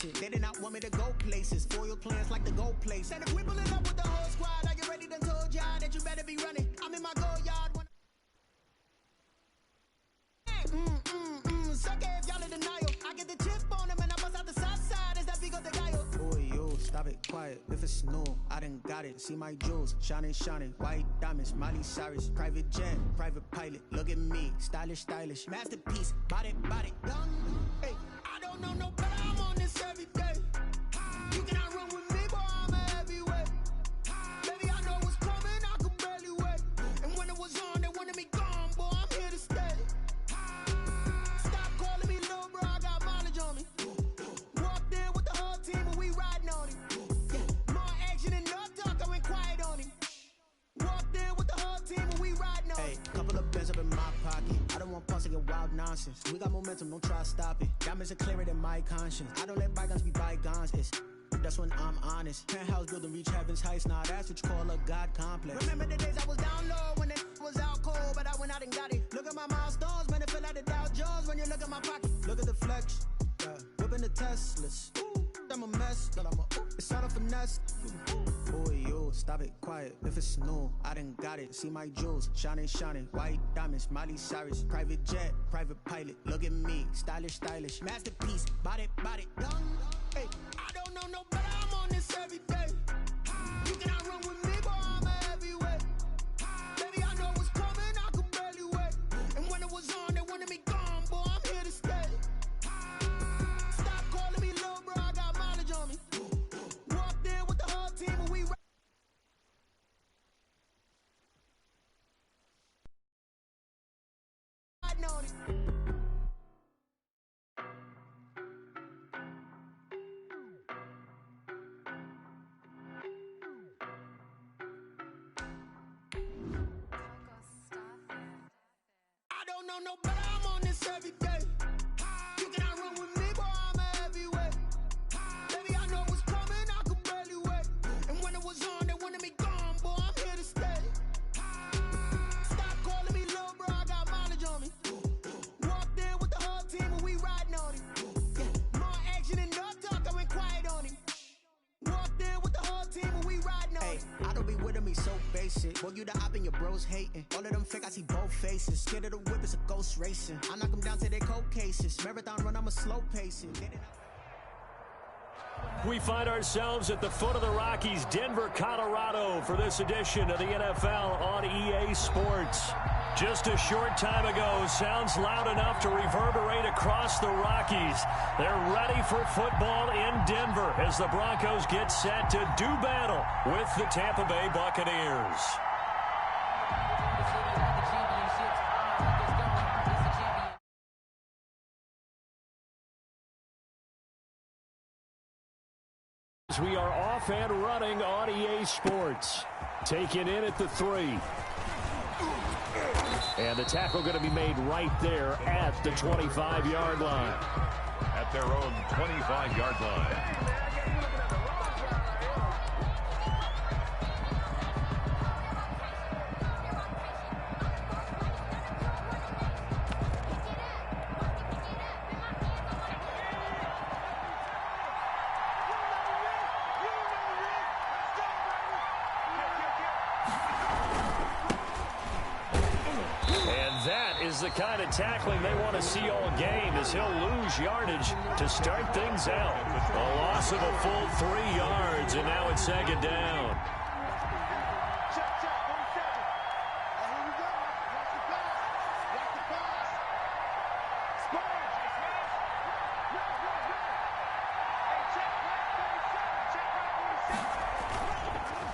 basic. They did not want me to go places. Foil plans like the gold place. And if we pull it up with the whole squad, are you ready? Done told y'all that you better be running. I'm in my go yard. Suck if y'all in denial. I get the chip on them and I bust out the south side. Is that big of the guy? Boy, yo, stop it, quiet. If it's new, I done got it. See my jewels, shining, shining. White diamonds, Miley Cyrus. Private jet, private pilot. Look at me, stylish, stylish. Masterpiece, body, body. Hey, I don't know no better. I'm on this every day. You cannot run with me, boy, I'm a heavyweight. Baby, I know what's coming, I could barely wait. And when it was on, they wanted me gone, boy, I'm here to stay. Stop calling me little bro, I got mileage on me. Walked in with the whole team and we riding on him. Yeah, more action and no talk, I went quiet on him. Walked in with the whole team and we riding on him. Hey, couple of bins up in my pocket. I don't want pause to get wild nonsense. We got momentum, don't try to stop it. Diamonds are clearer than my conscience. I don't let bygones be bygones. That's when I'm honest. Penthouse building, reach heaven's heights. Now that's what you call a God complex. Remember the days I was down low when it was out cold, but I went out and got it. Look at my milestones, man, it feel like the Dow Jones when you look at my pocket. Look at the flex, yeah. Whipping the Teslas. Ooh, I'm a mess, but it's all a finesse. Boy, yo, stop it, quiet. If it's new, I done got it. See my jewels, shining, shining. White diamonds, Miley Cyrus. Private jet, private pilot. Look at me, stylish, stylish. Masterpiece, body, body. Hey, I don't know no better. I'm on this every day. You cannot run with me, boy, I'm a heavyweight. Baby, I know what's coming, I could barely wait. And when it was on, they wanted me gone, boy, I'm here to stay. Stop calling me little bro, I got mileage on me. Walked in with the whole team and we riding on it. I don't know no better, I'm on this every day. You cannot run with me, boy, I'm a heavyweight. Baby, I know what's coming, I could barely wait. And when it was on, they wanted me gone, boy, I'm here to stay. Stop calling me little bro, I got mileage on me. Walked in with the whole team and we riding on him. Yeah, more action and no talk, I went quiet on him. Walked in with the whole team and we riding on him. I don't be with him, he's so basic. Boy, you the op and your bros hating. All of them fake, I see both faces. Scared of the whip, it's a ghost racing. I knock them down to their cold cases. Marathon run, I'm a slow pacing. We find ourselves at the foot of the Rockies, Denver, Colorado, for this edition of the NFL on EA Sports. Just a short time ago, sounds loud enough to reverberate across the Rockies. They're ready for football in Denver as the Broncos get set to do battle with the Tampa Bay Buccaneers. We are off and running on EA Sports. Taken in at the 3. And the tackle going to be made right there at the 25-yard line. At their own 25-yard line. The kind of tackling they want to see all game as he'll lose yardage to start things out. A loss of a full 3 yards, and now it's second down.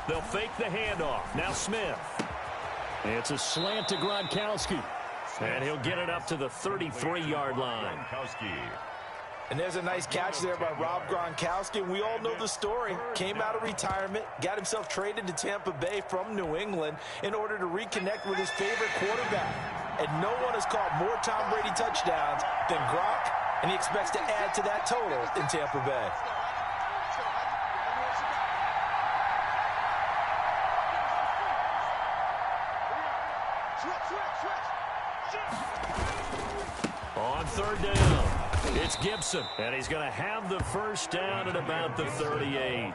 They'll fake the handoff. Now Smith. It's a slant to Gronkowski. And he'll get it up to the 33-yard line. And there's a nice catch there by Rob Gronkowski. We all know the story. Came out of retirement, got himself traded to Tampa Bay from New England in order to reconnect with his favorite quarterback. And no one has caught more Tom Brady touchdowns than Gronk, and he expects to add to that total in Tampa Bay. On third down, It's Gibson, and he's going to have the first down at about the 38.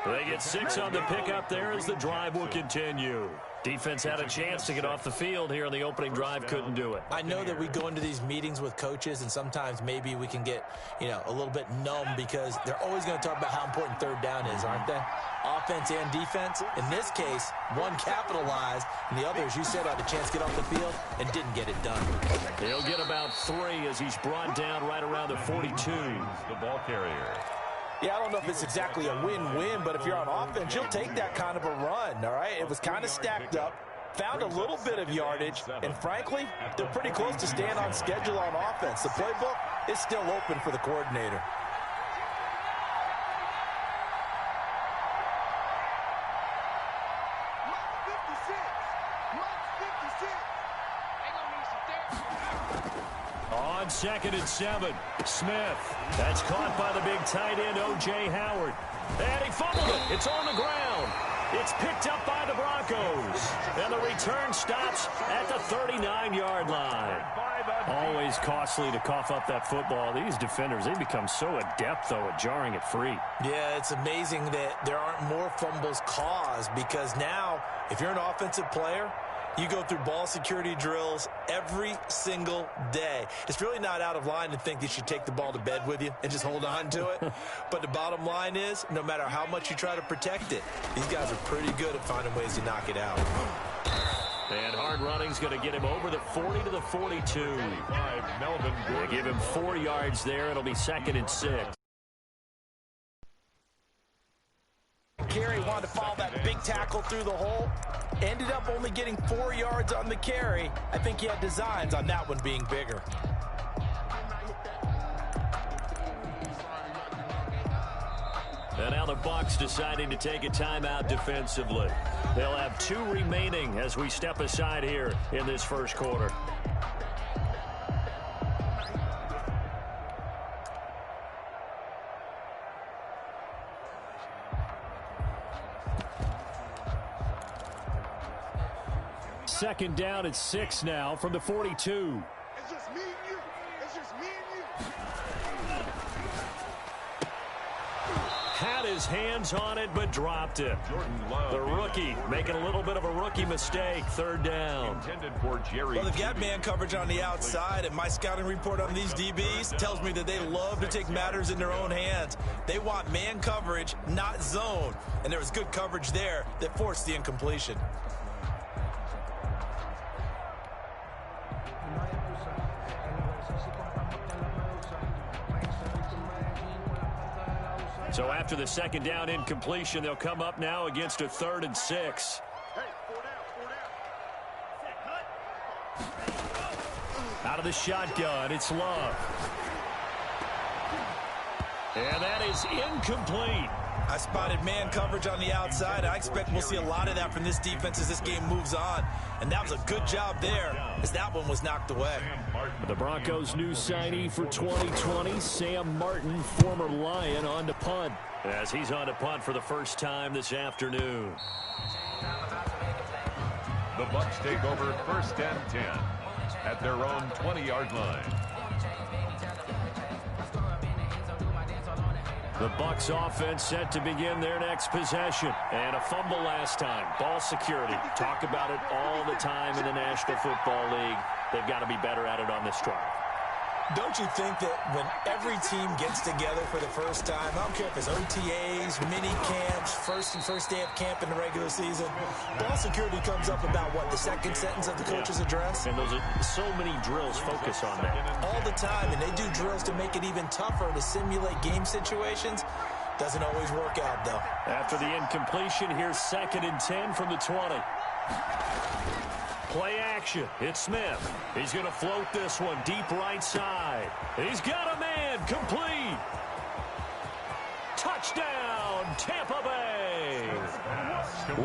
They get 6 on the pickup there as the drive will continue. Defense had a chance to get off the field here on the opening drive, couldn't do it. I know that we go into these meetings with coaches, and sometimes maybe we can get, a little bit numb because they're always going to talk about how important third down is, aren't they? Offense and defense. In this case, one capitalized, and the other, as you said, had a chance to get off the field and didn't get it done. He'll get about 3 as he's brought down right around the 42. The ball carrier. Yeah, I don't know if it's exactly a win-win, but if you're on offense, you'll take that kind of a run, all right? It was kind of stacked up, found a little bit of yardage, and frankly, they're pretty close to staying on schedule on offense. The playbook is still open for the coordinator. On 2nd and 7, Smith. That's caught by the big tight end, O.J. Howard. And he fumbled it. It's on the ground. It's picked up by the Broncos. And the return stops at the 39-yard line. Always costly to cough up that football. These defenders, they become so adept, though, at jarring it free. Yeah, it's amazing that there aren't more fumbles caused because now, if you're an offensive player, you go through ball security drills every single day. It's really not out of line to think that you take the ball to bed with you and just hold on to it. But the bottom line is, no matter how much you try to protect it, these guys are pretty good at finding ways to knock it out. And hard running's going to get him over the 40 to the 42. They give him 4 yards there. It'll be 2nd and 6. Carey wanted to follow that big tackle through the hole. Ended up only getting 4 yards on the carry. I think he had designs on that one being bigger. And now the Bucs deciding to take a timeout defensively. They'll have 2 remaining as we step aside here in this first quarter. Second down at 6 now from the 42. It's just me and you. It's just me and you. Had his hands on it, but dropped it. The rookie making a little bit of a rookie mistake. 3rd down. Well, they've got man coverage on the outside, and my scouting report on these DBs tells me that they love to take matters in their own hands. They want man coverage, not zone. And there was good coverage there that forced the incompletion. So after the 2nd down incompletion, they'll come up now against a 3rd and 6. Out of the shotgun, it's Love. And that is incomplete. I spotted man coverage on the outside. I expect we'll see a lot of that from this defense as this game moves on. And that was a good job there as that one was knocked away. The Broncos' new signee for 2020, Sam Martin, former Lion, on to punt. As he's on to punt for the first time this afternoon. The Bucs take over 1st and 10 at their own 20-yard line. The Bucs offense set to begin their next possession. And a fumble last time. Ball security. Talk about it all the time in the National Football League. They've got to be better at it on this drive. Don't you think that when every team gets together for the first time, I don't care if it's OTAs, mini camps, first day of camp in the regular season, ball security comes up about what, the 2nd sentence of the coach's address? And those are so many drills focus on that. All the time, and they do drills to make it even tougher to simulate game situations. Doesn't always work out, though. After the incompletion, here's 2nd and 10 from the 20. Play action. It's Smith. He's going to float this one deep right side. He's got a man. Complete. Touchdown, Tampa Bay.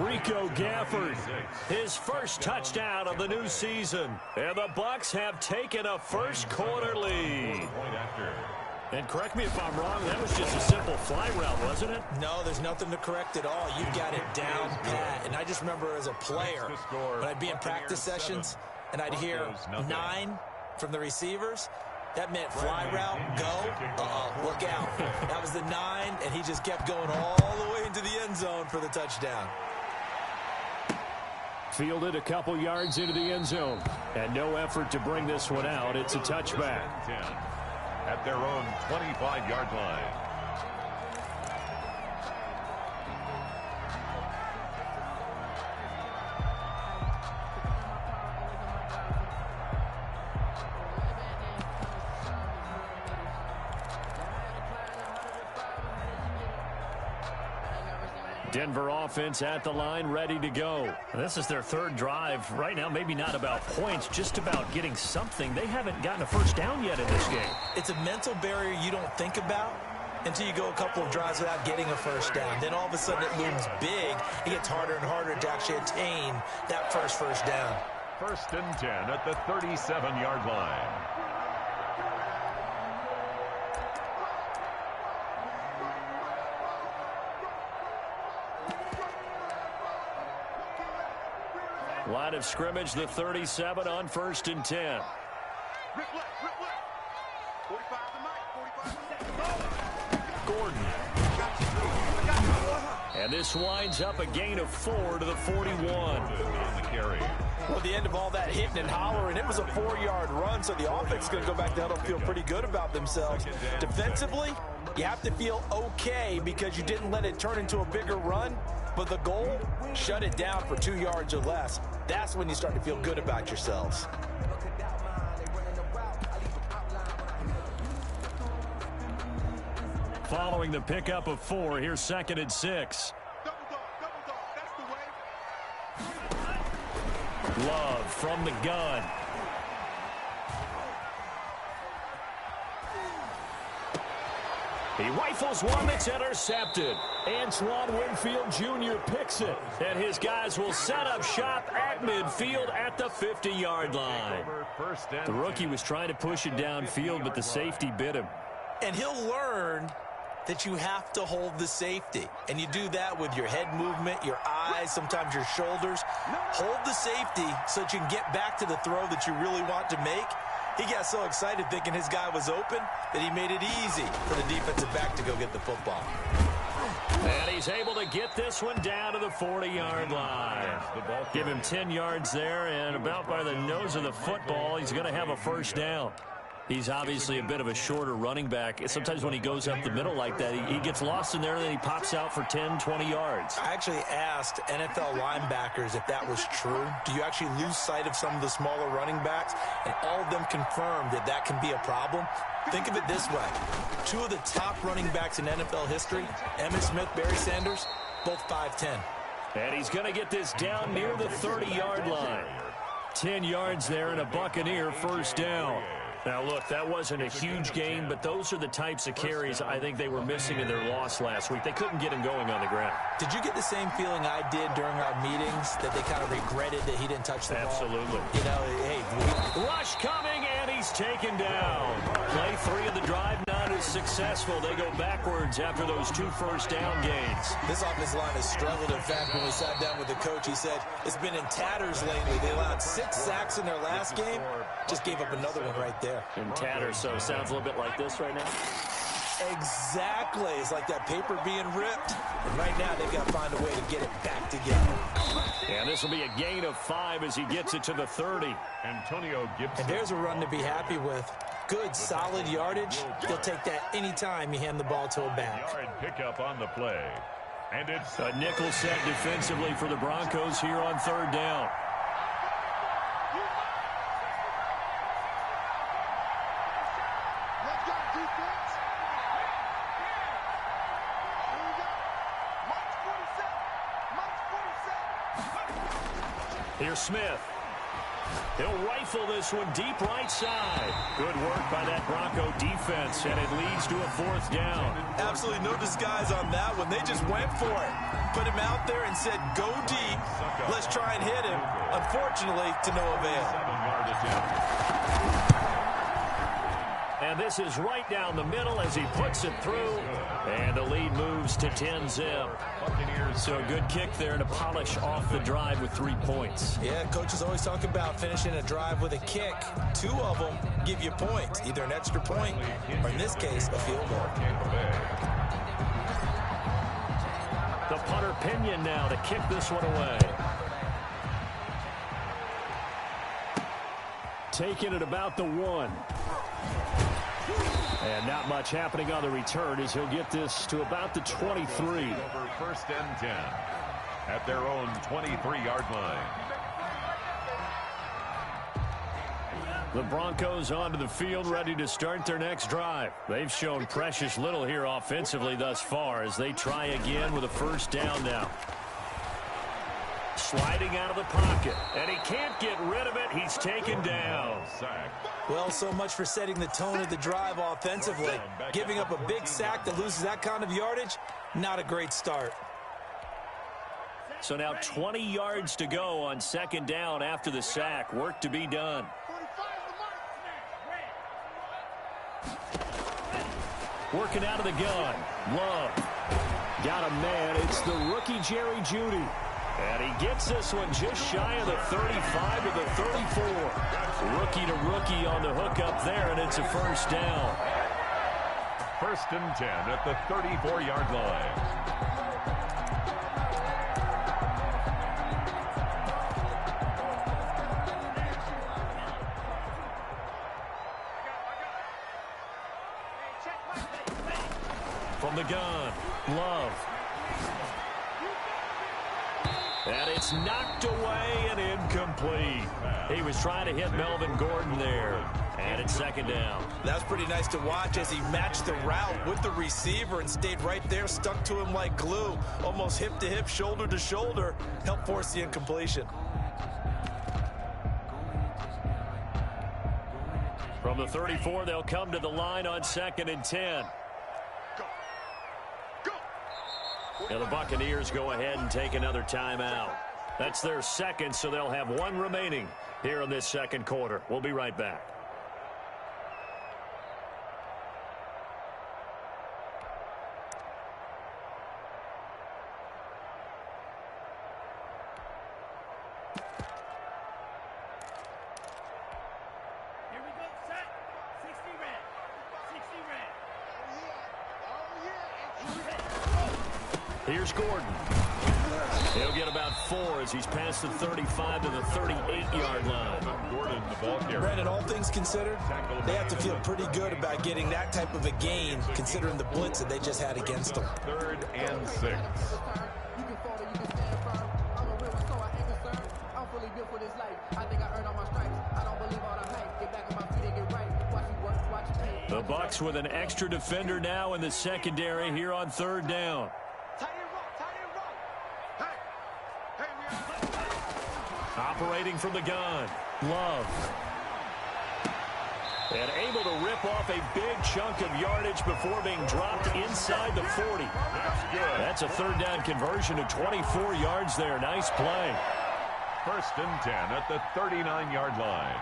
Rico Gafford, his first touchdown of the new season. And the Bucs have taken a first quarter lead. And correct me if I'm wrong, that was just a simple fly route, wasn't it? No, there's nothing to correct at all. You've got it down pat. And I just remember as a player, when I'd be in practice sessions and I'd hear 9 from the receivers, That meant fly route, go, look out. That was the 9, and he just kept going all the way into the end zone for the touchdown. Fielded a couple yards into the end zone. And no effort to bring this one out. It's a touchback. 10 at their own 25-yard line. Denver offense at the line, ready to go. This is their third drive. Right now, maybe not about points, just about getting something. They haven't gotten a first down yet in this game. It's a mental barrier you don't think about until you go a couple of drives without getting a first down. Then all of a sudden it looms big. It gets harder and harder to actually attain that first down. 1st and 10 at the 37-yard line. Line of scrimmage, the 37 on 1st and 10. Gordon. And this winds up a gain of 4 to the 41. On the carry. Well, the end of all that hitting and hollering, it was a 4-yard run, so the offense is going to go back down and feel pretty good about themselves. Defensively, you have to feel okay because you didn't let it turn into a bigger run, but the goal, shut it down for 2 yards or less. That's when you start to feel good about yourselves. Following the pickup of 4, here's 2nd and 6. Love from the gun. He rifles one that's intercepted. Antoine Winfield Jr. picks it. And his guys will set up shop at midfield at the 50-yard line. The rookie was trying to push it downfield, but the safety bit him. And he'll learn that you have to hold the safety. And you do that with your head movement, your eyes, sometimes your shoulders. Hold the safety so that you can get back to the throw that you really want to make. He got so excited thinking his guy was open that he made it easy for the defensive back to go get the football. And he's able to get this one down to the 40-yard line. Give him 10 yards there, and about by the nose of the football, he's going to have a first down. He's obviously a bit of a shorter running back. Sometimes when he goes up the middle like that, he gets lost in there, and then he pops out for 10, 20 yards. I actually asked NFL linebackers if that was true. Do you actually lose sight of some of the smaller running backs? And all of them confirmed that that can be a problem. Think of it this way. 2 of the top running backs in NFL history, Emmitt Smith, Barry Sanders, both 5'10". And he's going to get this down near the 30-yard line. 10 yards there and a Buccaneer first down. Now, look, that wasn't a huge gain, but those are the types of carries I think they were missing in their loss last week. They couldn't get him going on the ground. Did you get the same feeling I did during our meetings, that they kind of regretted that he didn't touch the ball? Absolutely. You know, hey. Rush coming, and he's taken down. Play 3 of the drive, not as successful. They go backwards after those 2 first down gains. This offensive line has struggled. In fact, when we sat down with the coach, he said it's been in tatters lately. They allowed 6 sacks in their last game. Just gave up another one right there. In tatters, so it sounds a little bit like this right now. Exactly. It's like that paper being ripped. And right now, they've got to find a way to get it back together. And this will be a gain of 5 as he gets it to the 30. Antonio Gibson. And there's a run to be happy with. Good, solid yardage. They'll take that anytime you hand the ball to a back. Yard pickup on the play. And it's a nickel set defensively for the Broncos here on 3rd down. Here's Smith. He'll rifle this one deep right side. Good work by that Bronco defense, and it leads to a 4th down. Absolutely no disguise on that one. They just went for it. Put him out there and said, go deep. Let's try and hit him. Unfortunately, to no avail. 7-yard attempt. And this is right down the middle as he puts it through. And the lead moves to 10-zip. So a good kick there to polish off the drive with 3 points. Yeah, coaches always talk about finishing a drive with a kick. 2 of them give you points, either an extra point or, in this case, a field goal. The punter Pinion now to kick this one away. Taking it about the 1. And not much happening on the return as he'll get this to about the 23. Over first and 10 at their own 23-yard line. The Broncos onto the field ready to start their next drive. They've shown precious little here offensively thus far as they try again with a first down now. Sliding out of the pocket, and he can't get rid of it. He's taken down. Well, so much for setting the tone of the drive offensively. Giving up a big sack that loses that kind of yardage, not a great start. So now 20 yards to go on second down after the sack. Work to be done. Working out of the gun. Love. Got a man. It's the rookie Jerry Jeudy. And he gets this one just shy of the 35 to the 34. Rookie to rookie on the hook up there, and it's a first down. First and 10 at the 34-yard line. From the gun, Love. And it's knocked away and incomplete. He was trying to hit Melvin Gordon there. And it's second down. That's pretty nice to watch as he matched the route with the receiver and stayed right there, stuck to him like glue. Almost hip to hip, shoulder to shoulder. Helped force the incompletion. From the 34, they'll come to the line on second and 10. Now the Buccaneers go ahead and take another timeout. That's their second, so they'll have one remaining here in this second quarter. We'll be right back. Here we go, set. 60 red. 60 red. Here's Gordon. He'll get about 4 as he's past the 35 to the 38-yard line. Gordon, the ball carrier. Brandon, all things considered, they have to feel pretty good about getting that type of a gain, considering the blitz that they just had against them. 3rd and 6. You can fall or you can stand firm. I'm a real one, so I ain't concerned. I'm fully built for this life. I think I earned all my stripes. I don't believe all the hype. Get back on my feet and get right. Watch me work, watch me pay. The Bucs with an extra defender now in the secondary here on third down. Operating from the gun, Love. And able to rip off a big chunk of yardage before being dropped inside the 40. That's a third down conversion of 24 yards there. Nice play. First and 10 at the 39-yard line.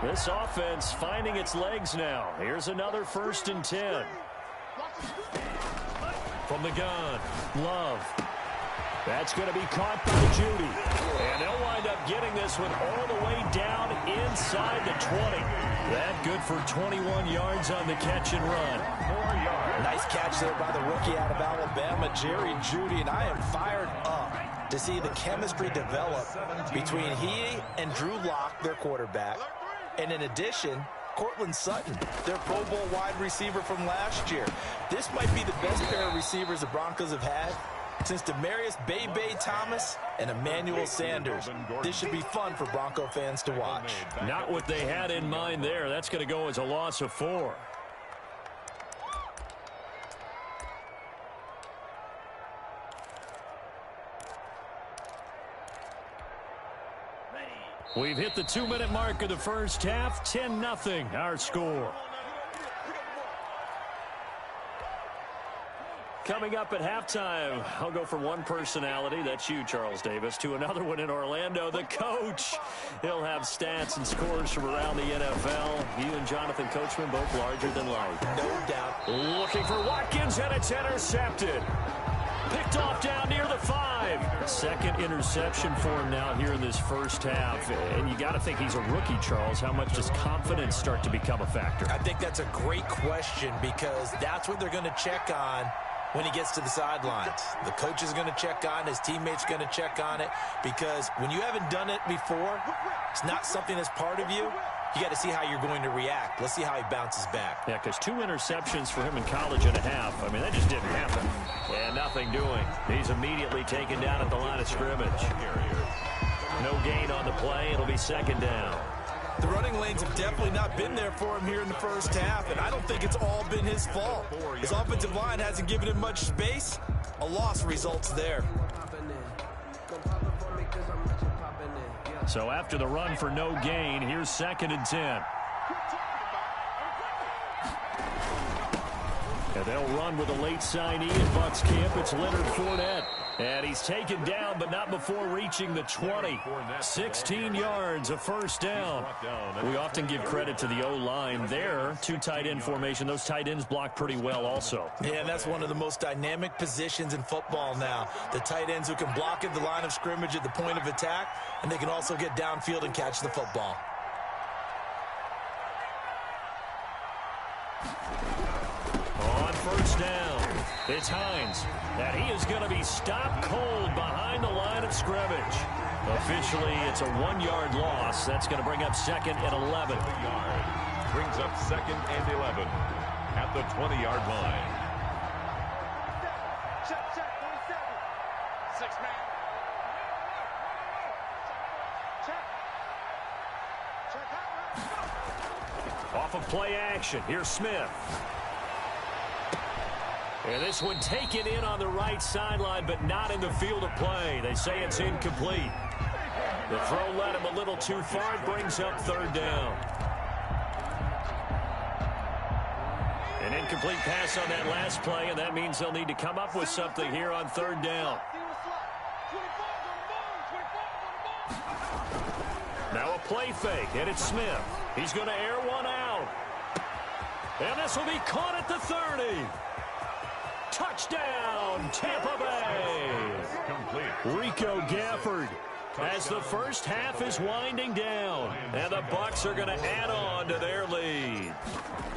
This offense finding its legs now. Here's another first and 10. From the gun, Love. That's going to be caught by Jeudy. And they'll wind up getting this one all the way down inside the 20. That good for 21 yards on the catch and run. 4 yards. Nice catch there by the rookie out of Alabama, Jerry Jeudy, and I am fired up to see the chemistry develop between he and Drew Lock, their quarterback, and in addition, Cortland Sutton, their Pro Bowl wide receiver from last year. This might be the best pair of receivers the Broncos have had since Demaryius Bebe Thomas and Emmanuel Sanders. This should be fun for Bronco fans to watch. Not what they had in mind there. That's going to go as a loss of 4. We've hit the 2-minute mark of the first half. 10-0 our score. Coming up at halftime, I'll go from one personality, that's you, Charles Davis, to another one in Orlando, the coach. He'll have stats and scores from around the NFL. You and Jonathan Coachman both larger than life. No doubt. Looking for Watkins, and it's intercepted. Picked off down near the 5. Second interception for him now here in this first half. And you got to think he's a rookie, Charles. How much does confidence start to become a factor? I think that's a great question because that's what they're going to check on when he gets to the sidelines. The coach is going to check on, his teammates going to check on it, because when you haven't done it before, it's not something that's part of you. You got to see how you're going to react. Let's see how he bounces back. Yeah, because 2 interceptions for him in college and a half. I mean, that just didn't happen. And nothing doing. He's immediately taken down at the line of scrimmage. No gain on the play. It'll be second down. The running lanes have definitely not been there for him here in the first half, and I don't think it's all been his fault. His offensive line hasn't given him much space. A loss results there. So after the run for no gain, here's 2nd and 10. And they'll run with a late signee at Bucks camp. It's Leonard Fournette. And he's taken down, but not before reaching the 20. 16 yards, a first down. We often give credit to the O-line there. 2 tight end formation. Those tight ends block pretty well also. Yeah, and that's one of the most dynamic positions in football now. The tight ends who can block at the line of scrimmage at the point of attack, and they can also get downfield and catch the football. On first down, it's Hines. And he is going to be stopped cold behind the line of scrimmage. Officially, it's a 1-yard loss. That's going to bring up 2nd and 11. Brings up 2nd and 11 at the 20-yard line. Check, 27. 6 man. Check. Off of play action, here's Smith. And this one taken in on the right sideline, but not in the field of play. They say it's incomplete. The throw led him a little too far. It brings up 3rd down. An incomplete pass on that last play, and that means they'll need to come up with something here on 3rd down. Now a play fake, and it's Smith. He's going to air one out. And this will be caught at the 30. Touchdown, Tampa Bay. Complete. Rico Gafford as the first half is winding down. And the Bucs are going to add on to their lead.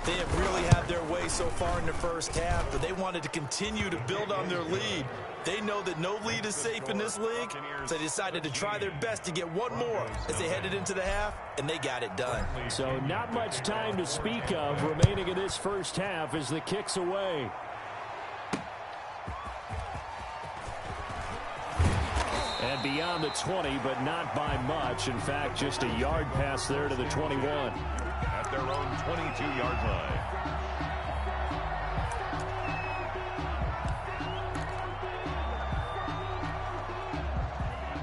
They have really had their way so far in the first half, but they wanted to continue to build on their lead. They know that no lead is safe in this league, so they decided to try their best to get one more as they headed into the half, and they got it done. So not much time to speak of remaining in this first half as the kick's away. And beyond the 20, but not by much. In fact, just a yard pass there to the 21. At their own 22-yard line.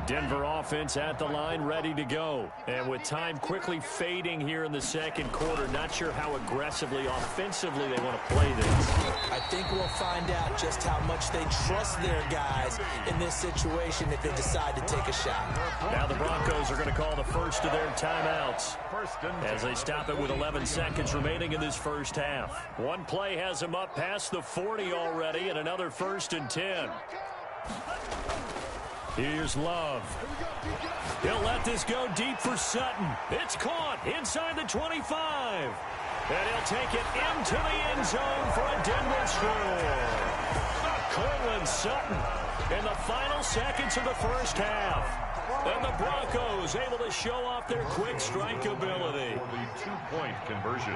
Denver offense at the line, ready to go. And with time quickly fading here in the second quarter, not sure how aggressively, offensively they want to play this. I think we'll find out just how much they trust their guys in this situation if they decide to take a shot. Now the Broncos are going to call the first of their timeouts First and as they stop it with 11 seconds remaining in this first half. One play has them up past the 40 already, and another 1st and 10. Here's Love. He'll let this go deep for Sutton. It's caught inside the 25. And he'll take it into the end zone for a Denver score. Cortland Sutton in the final seconds of the first half. And the Broncos able to show off their quick strike ability. for the 2-point conversion.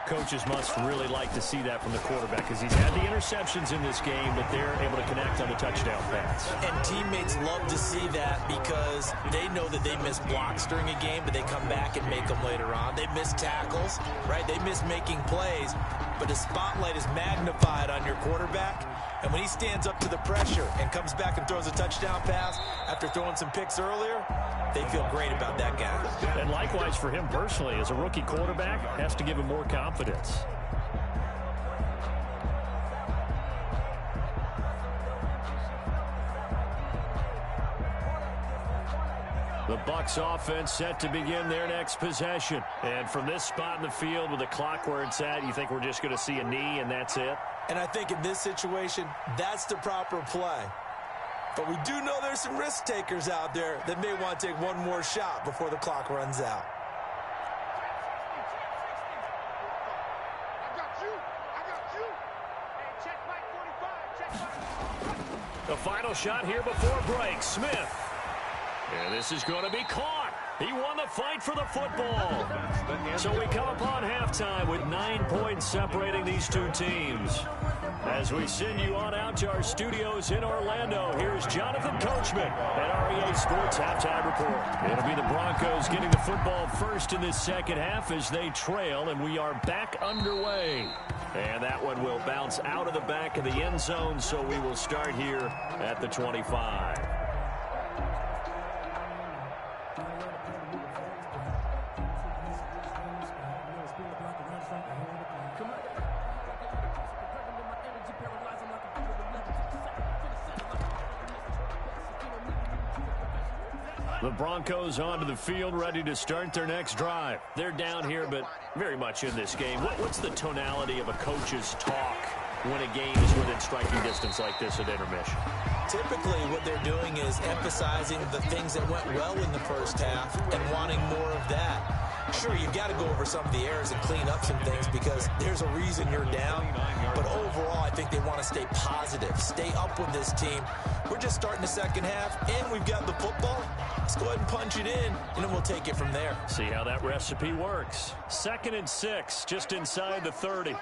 Coaches must really like to see that from the quarterback because he's had the interceptions in this game, but they're able to connect on the touchdown pass. And teammates love to see that because they know that they miss blocks during a game, but they come back and make them later on. They miss tackles, right? They miss making plays, but the spotlight is magnified on your quarterback. And when he stands up to the pressure and comes back and throws a touchdown pass after throwing some picks earlier, they feel great about that guy. And likewise for him personally, as a rookie quarterback, has to give him more confidence. The Bucs offense set to begin their next possession. And from this spot in the field with the clock where it's at, you think we're just going to see a knee and that's it? And I think in this situation, that's the proper play. But we do know there's some risk takers out there that may want to take one more shot before the clock runs out. The final shot here before break. Smith. And this is going to be caught. He won the fight for the football. So we come upon halftime with 9 points separating these two teams. As we send you on out to our studios in Orlando, here's Jonathan Coachman at REA Sports Halftime Report. It'll be the Broncos getting the football first in this second half as they trail, and we are back underway. And that one will bounce out of the back of the end zone, so we will start here at the 25. The Broncos onto the field, ready to start their next drive. They're down here, but very much in this game. What's the tonality of a coach's talk when a game is within striking distance like this at intermission? Typically, what they're doing is emphasizing the things that went well in the first half and wanting more of that. Sure, you've got to go over some of the errors and clean up some things because there's a reason you're down. But overall, I think they want to stay positive, stay up with this team. We're just starting the second half, and we've got the football. Let's go ahead and punch it in, and then we'll take it from there. See how that recipe works. 2nd and 6, just inside the 30.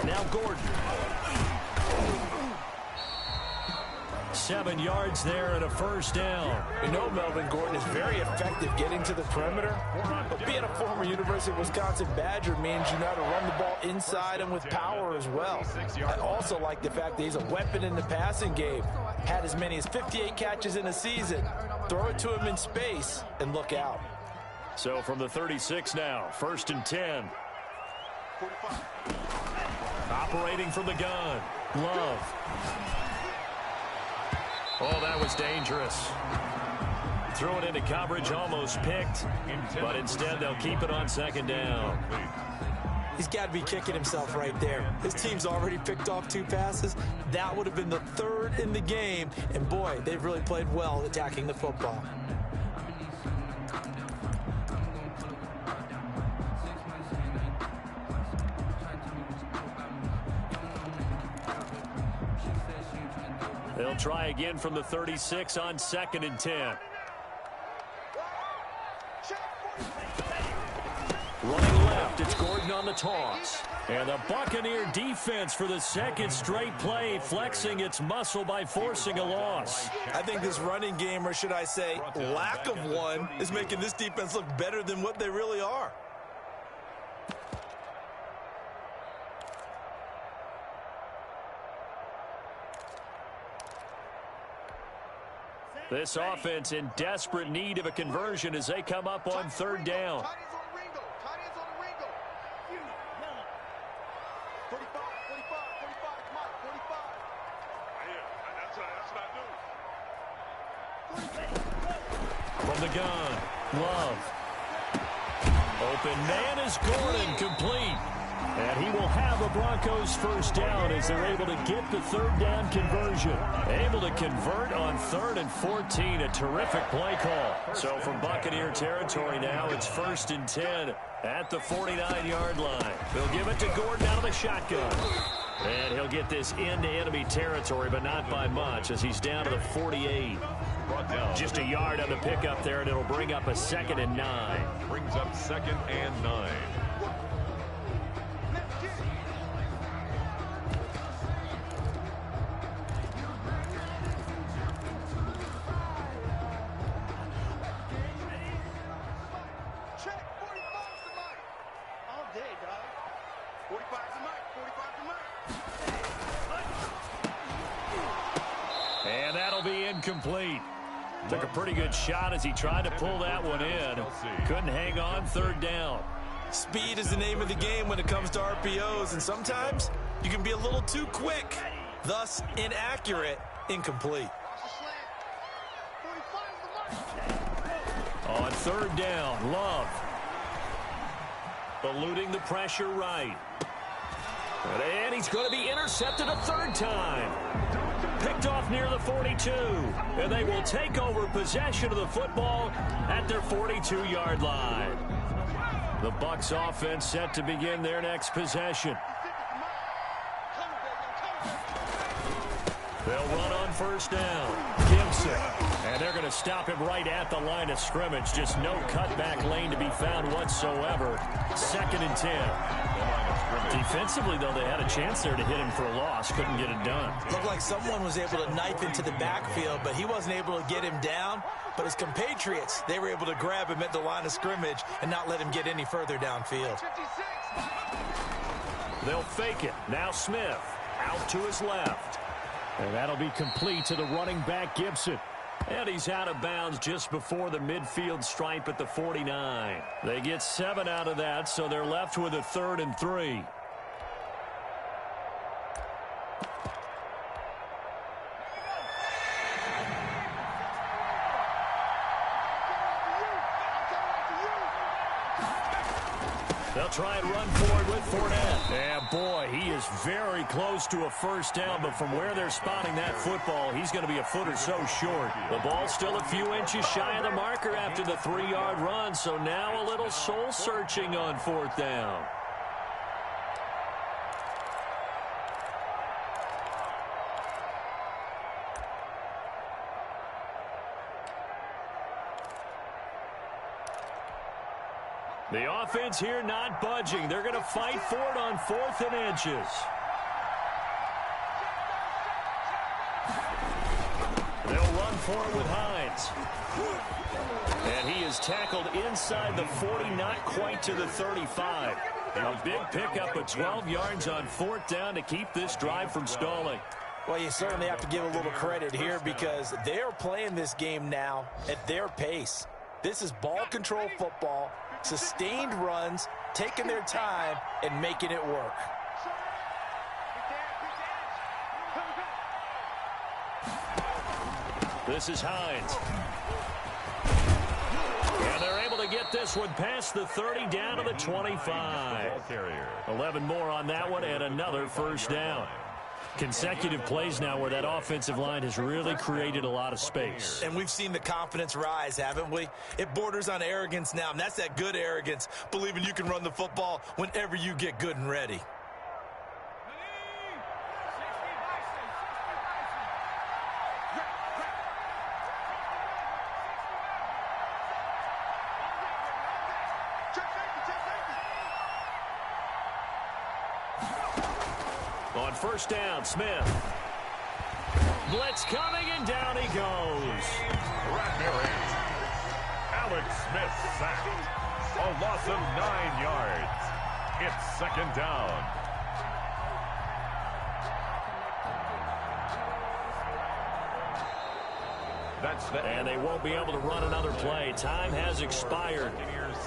Now Gordon. 7 yards there and a first down. We know Melvin Gordon is very effective getting to the perimeter, but being a former University of Wisconsin Badger means you know how to run the ball inside and with power as well. I also like the fact that he's a weapon in the passing game. Had as many as 58 catches in a season. Throw it to him in space and look out. So from the 36 now, 1st and 10. Operating from the gun, Love. Oh, that was dangerous. Threw it into coverage, almost picked, but instead they'll keep it on 2nd down. He's got to be kicking himself right there. His team's already picked off 2 passes. That would have been the 3rd in the game, and boy, they've really played well attacking the football. They'll try again from the 36 on 2nd and 10. Running left, it's Gordon on the toss. And the Buccaneer defense for the 2nd straight play, flexing its muscle by forcing a loss. I think this running game, or should I say lack of one, is making this defense look better than what they really are. This offense in desperate need of a conversion as they come up on 3rd down. From the gun, Love. Open man is Gordon, complete. And he will have a Broncos first down as they're able to get the 3rd down conversion. Able to convert on 3rd and 14. A terrific play call. So from Buccaneer territory now, it's 1st and 10 at the 49-yard line. They'll give it to Gordon out of the shotgun. And he'll get this into enemy territory, but not by much as he's down to the 48. Just a yard on the pickup there, and it'll bring up a 2nd and 9. Brings up 2nd and 9. And that'll be incomplete. Took a pretty good shot as he tried to pull that one in. Couldn't hang on 3rd down. Speed is the name of the game when it comes to RPOs, and sometimes you can be a little too quick. thus inaccurate, incomplete. On third down, Love. Eluding the pressure right. And he's going to be intercepted a third time. Picked off near the 42. And they will take over possession of the football at their 42-yard line. The Bucs offense set to begin their next possession. They'll run on first down. Gibson. And they're going to stop him right at the line of scrimmage. Just no cutback lane to be found whatsoever. 2nd and 10. Defensively, though, they had a chance there to hit him for a loss. Couldn't get it done. Looked like someone was able to knife into the backfield, but he wasn't able to get him down. But his compatriots, they were able to grab him at the line of scrimmage and not let him get any further downfield. They'll fake it. Now Smith out to his left. And that'll be complete to the running back, Gibson. And he's out of bounds just before the midfield stripe at the 49. They get 7 out of that, so they're left with a 3rd and 3. They'll try and run forward with Fournette. And boy, he is very close to a first down, but from where they're spotting that football, he's going to be a foot or so short. The ball's still a few inches shy of the marker after the 3-yard run, so now a little soul-searching on 4th down. The offense here not budging. They're going to fight for it on 4th and inches. They'll run for it with Hines. And he is tackled inside the 40, not quite to the 35. A big pickup of 12 yards on 4th down to keep this drive from stalling. Well, you certainly have to give a little credit here because they're playing this game now at their pace. This is ball control football. Sustained runs, taking their time, and making it work. This is Hines. And they're able to get this one past the 30 down to the 25. 11 more on that one and another first down. Consecutive plays now where that offensive line has really created a lot of space. And we've seen the confidence rise, haven't we? It borders on arrogance now, and that's that good arrogance, believing you can run the football whenever you get good and ready. On first down, Smith. Blitz coming, and down he goes. Bradbury. Alex Smith sacked. A loss of 9 yards. It's 2nd down. And they won't be able to run another play. Time has expired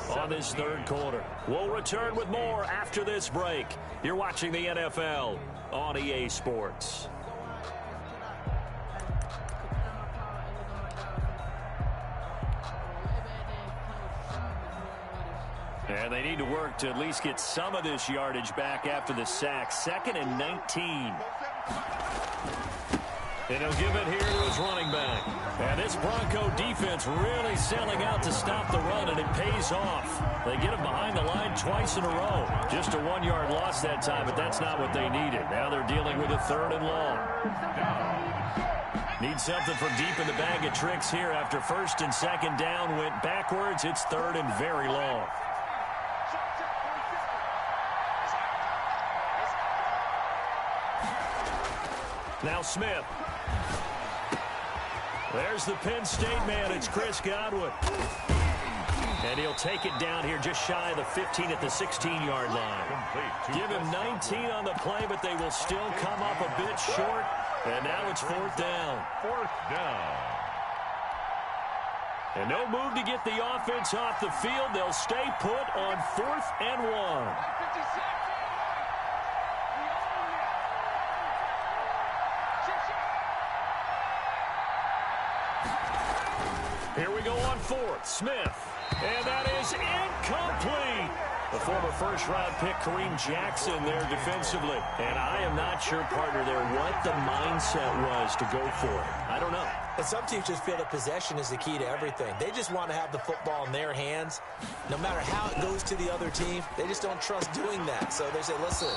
on this 3rd quarter. We'll return with more after this break. You're watching the NFL on EA Sports. And they need to work to at least get some of this yardage back after the sack. 2nd and 19. And he'll give it here to his running back. And this Bronco defense really selling out to stop the run, and it pays off. They get him behind the line twice in a row. Just a 1-yard loss that time, but that's not what they needed. Now they're dealing with a 3rd and long. Need something from deep in the bag of tricks here after 1st and 2nd down went backwards. It's 3rd and very long. Now Smith. There's the Penn State man. It's Chris Godwin. And he'll take it down here just shy of the 15 at the 16-yard line. Give him 19 on the play, but they will still come up a bit short. And now it's 4th down. 4th down. And no move to get the offense off the field. They'll stay put on 4th and 1. Here we go on fourth. Smith. And that is incomplete. The former first-round pick, Kareem Jackson, there defensively. And I am not sure, partner, there what the mindset was to go for it. I don't know. And some teams just feel that possession is the key to everything. They just want to have the football in their hands. No matter how it goes to the other team, they just don't trust doing that. So they say, listen,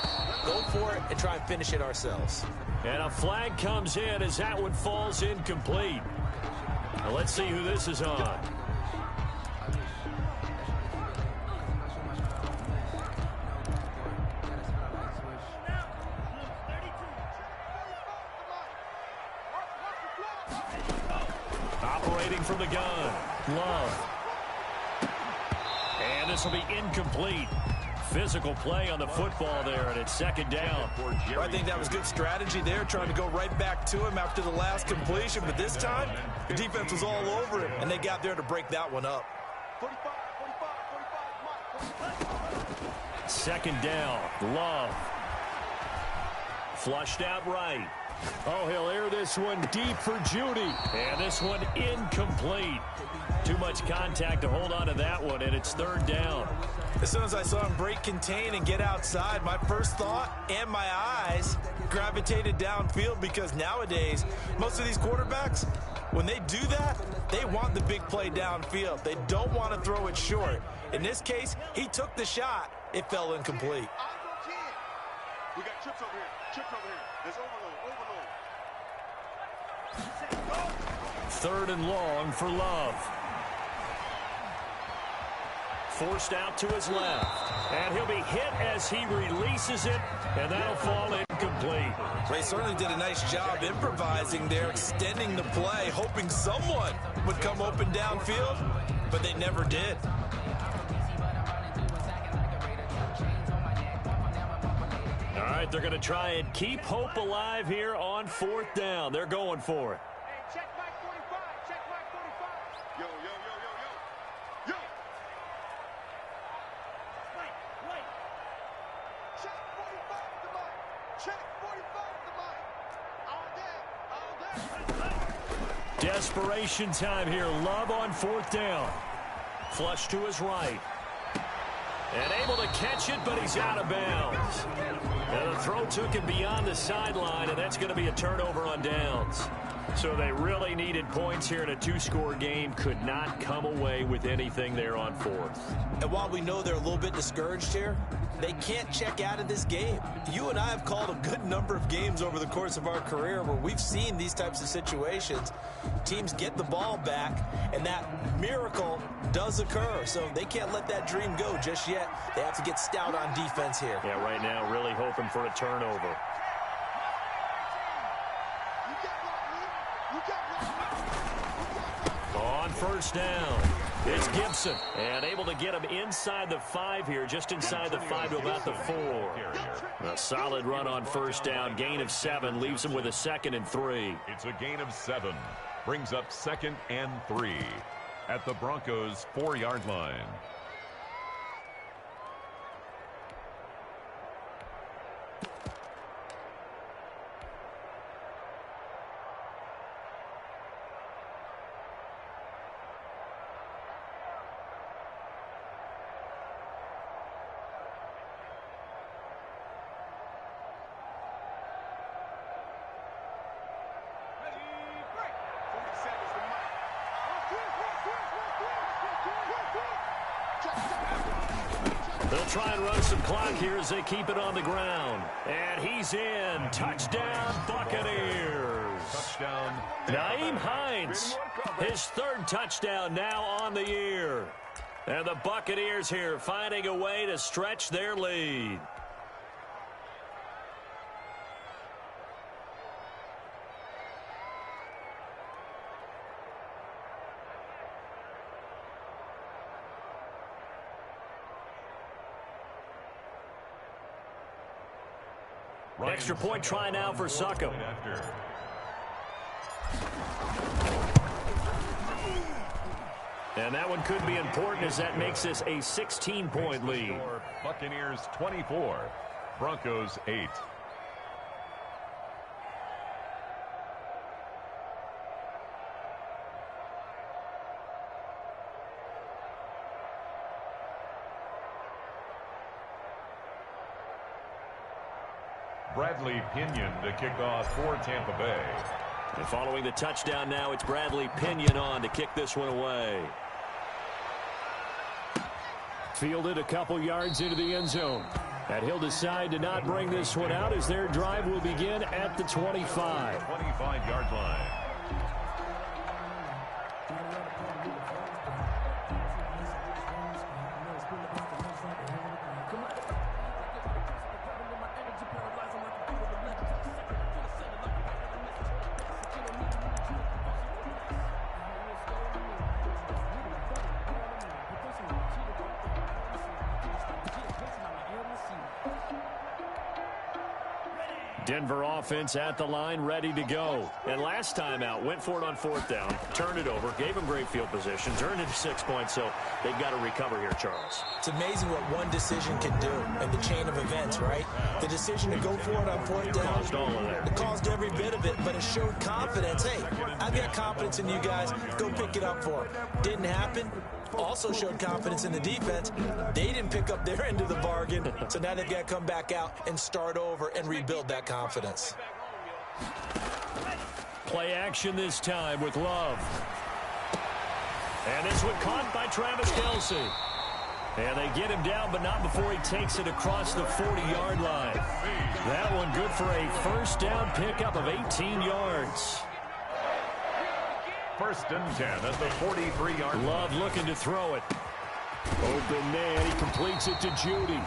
go for it and try and finish it ourselves. And a flag comes in as that one falls incomplete. Now let's see who this is on. Operating from the gun, Love. And this will be incomplete. Physical play on the football there, and it's second down. I think that was good strategy there, trying to go right back to him after the last completion. But this time, the defense was all over him, and they got there to break that one up. Second down, Love. Flushed out right. Oh, he'll air this one deep for Judy. And this one incomplete. Too much contact to hold on to that one, and it's third down. As soon as I saw him break contain and get outside, my first thought and my eyes gravitated downfield, because nowadays, most of these quarterbacks, when they do that, they want the big play downfield. They don't want to throw it short. In this case, he took the shot. It fell incomplete. We got trips over here. Trips over here. There's overload. Third and long for Love. Forced out to his left. And he'll be hit as he releases it, and that'll fall incomplete. They certainly did a nice job improvising there, extending the play, hoping someone would come open downfield, but they never did. All right, they're going to try and keep hope alive here on fourth down. They're going for it. Hey, check Mike 45. Check Mike 45. Yo. Wait. Check 45 to Mike. Check 45 to Mike. All day. Desperation time here. Love on fourth down. Flush to his right. And able to catch it, but he's out of bounds. And the throw took him beyond the sideline, and that's going to be a turnover on downs. So they really needed points here in a two-score game. Could not come away with anything there on fourth. And while we know they're a little bit discouraged here, they can't check out of this game. You and I have called a good number of games over the course of our career where we've seen these types of situations. Teams get the ball back, and that miracle does occur. So they can't let that dream go just yet. They have to get stout on defense here. Yeah, right now really hoping for a turnover. On first down, it's Gibson. And able to get him inside the 5 here, just inside the 5 to about the 4. A solid run on first down. Gain of 7 leaves him with a 2nd and 3. It's a gain of 7. Brings up 2nd and 3 at the Broncos' 4-yard line. They'll try and run some clock here as they keep it on the ground. And he's in. Touchdown, Buccaneers. Touchdown. Nyheim Hines, his 3rd touchdown now on the year. And the Buccaneers here finding a way to stretch their lead. Extra point try now for Succop. And that one could be important as that makes this a 16-point lead. Buccaneers 24, Broncos 8. Bradley Pinion to kick off for Tampa Bay. And following the touchdown now, it's Bradley Pinion on to kick this one away. Fielded a couple yards into the end zone. And he'll decide to not bring this one out as their drive will begin at the 25. 25-yard line. Denver offense at the line, ready to go. And last time out, went for it on fourth down, turned it over, gave them great field position, turned it to 6 points, so they've got to recover here, Charles. It's amazing what one decision can do in the chain of events, right? The decision to go for it on fourth down, caused all of that. It caused every bit of it, but it showed confidence. Hey, I've got confidence in you guys. Go pick it up for them. Didn't happen. Also showed confidence in the defense. They didn't pick up their end of the bargain, so now they've got to come back out and start over and rebuild that confidence. Play action this time with Love. And this one caught by Travis Kelce. And they get him down, but not before he takes it across the 40-yard line. That one good for a first down pickup of 18 yards. First and 10 at the 43-yard line. Love looking to throw it. Open man, he completes it to Judy.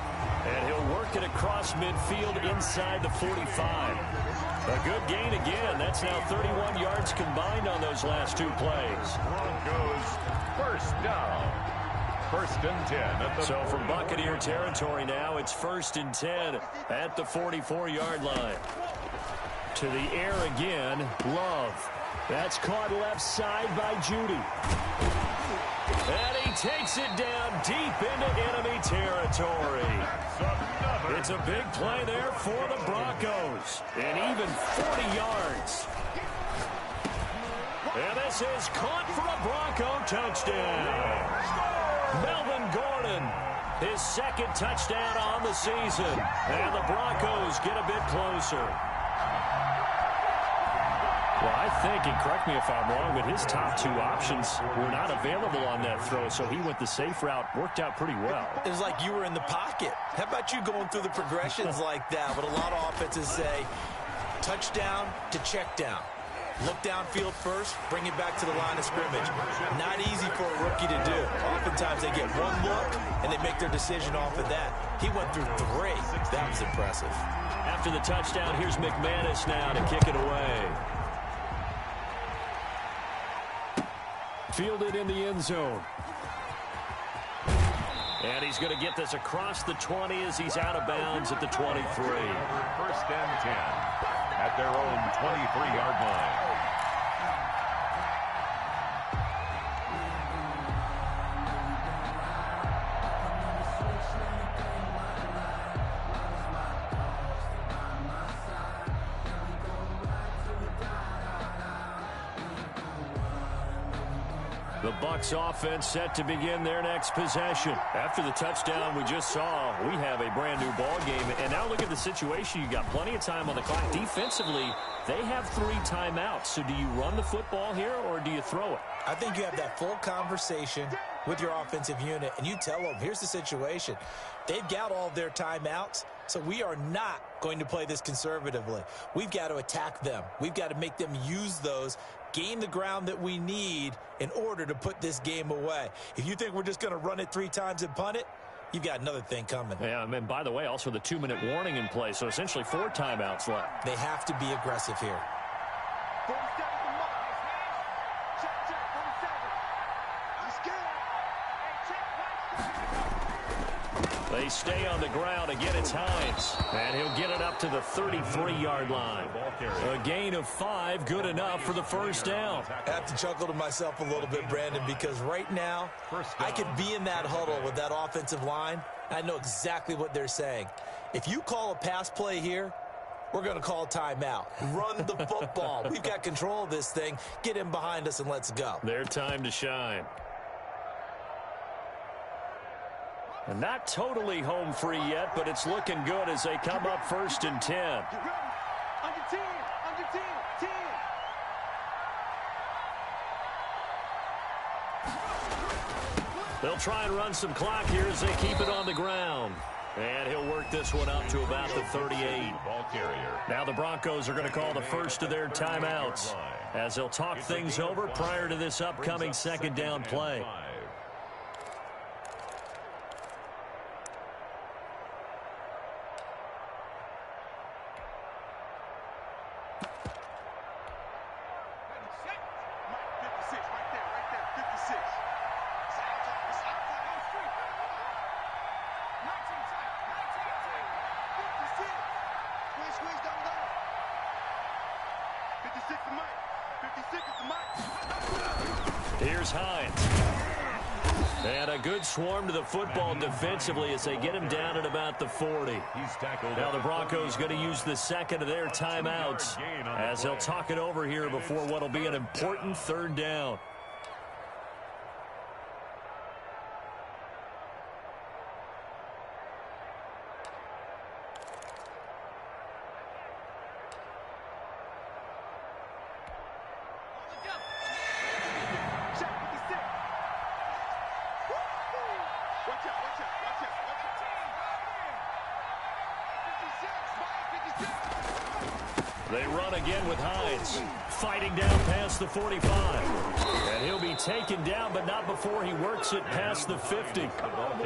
And he'll work it across midfield inside the 45. A good gain again. That's now 31 yards combined on those last two plays. Broncos first down. First and 10 at the So from Buccaneer territory now, it's first and 10 at the 44-yard line. To the air again, Love. That's caught left side by Judy. And he takes it down deep into enemy territory. It's a big play there for the Broncos. And even 40 yards. And this is caught for a Bronco touchdown. Melvin Gordon, his second touchdown on the season. And the Broncos get a bit closer. Well, I think, and correct me if I'm wrong, but his top two options were not available on that throw, so he went the safe route, worked out pretty well. It was like you were in the pocket. How about you going through the progressions like that? But a lot of offenses say touchdown to check down. Look downfield first, bring it back to the line of scrimmage. Not easy for a rookie to do. Oftentimes they get one look, and they make their decision off of that. He went through three. That was impressive. After the touchdown, here's McManus now to kick it away. Fielded in the end zone. And he's going to get this across the 20 as he's out of bounds at the 23. First and 10 at their own 23-yard line. The Bucs offense set to begin their next possession. After the touchdown we just saw, we have a brand new ball game. And now look at the situation. You got plenty of time on the clock. Defensively, they have 3 timeouts. So do you run the football here or do you throw it? I think you have that full conversation with your offensive unit, and you tell them, here's the situation. They've got all of their timeouts, so we are not going to play this conservatively. We've got to attack them. We've got to make them use those, gain the ground that we need in order to put this game away. If you think we're just going to run it 3 times and punt it, you've got another thing coming. Yeah, and by the way, also the 2-minute warning in play, so essentially 4 timeouts left. They have to be aggressive here. 47 to mark. Check, 47. Let's get it. They stay on the ground. Again, it's Hines. And he'll get it up to the 33-yard line. A gain of 5, good enough for the first down. I have to chuckle to myself a little bit, Brandon, because right now I could be in that huddle with that offensive line. I know exactly what they're saying. If you call a pass play here, we're going to call timeout. Run the football. We've got control of this thing. Get him behind us and let's go. Their time to shine. And not totally home free yet, but it's looking good as they come up 1st and 10. Get ready. Under 10. Under 10. 10. They'll try and run some clock here as they keep it on the ground. And he'll work this one up to about the 38. Ball carrier. Now the Broncos are going to call the first of their timeouts as they'll talk things over prior to this upcoming 2nd down play. Here's Hines. And a good swarm to the football defensively as they get him down at about the 40. Now the Broncos going to use the 2nd of their timeouts as they'll talk it over here before what will be an important 3rd down. They run again with Hines, fighting down past the 45. And he'll be taken down, but not before he works it past the 50.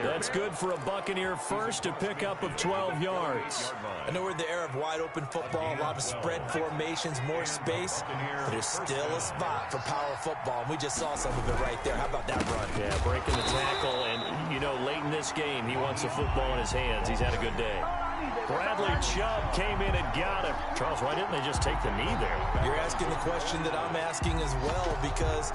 That's good for a Buccaneer first, a pickup of 12 yards. I know we're in the era of wide-open football, a lot of spread formations, more space, but there's still a spot for power football, and we just saw some of it right there. How about that run? Yeah, breaking the tackle, and, you know, late in this game, he wants the football in his hands. He's had a good day. Bradley Chubb came in and got him. Charles, why didn't they just take the knee there? You're asking the question that I'm asking as well, because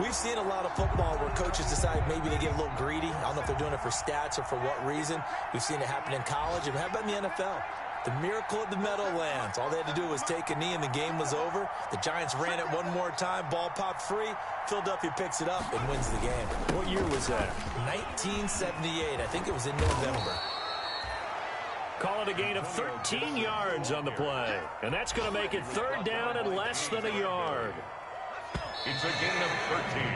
we've seen a lot of football where coaches decide maybe they get a little greedy. I don't know if they're doing it for stats or for what reason. We've seen it happen in college. And how about in the NFL? The miracle of the Meadowlands. All they had to do was take a knee and the game was over. The Giants ran it one more time. Ball popped free. Philadelphia picks it up and wins the game. What year was that? 1978. I think it was in November. Call it a gain of 13 yards on the play. And that's going to make it 3rd down and less than a yard. It's a gain of 13,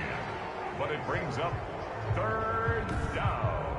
but it brings up 3rd down.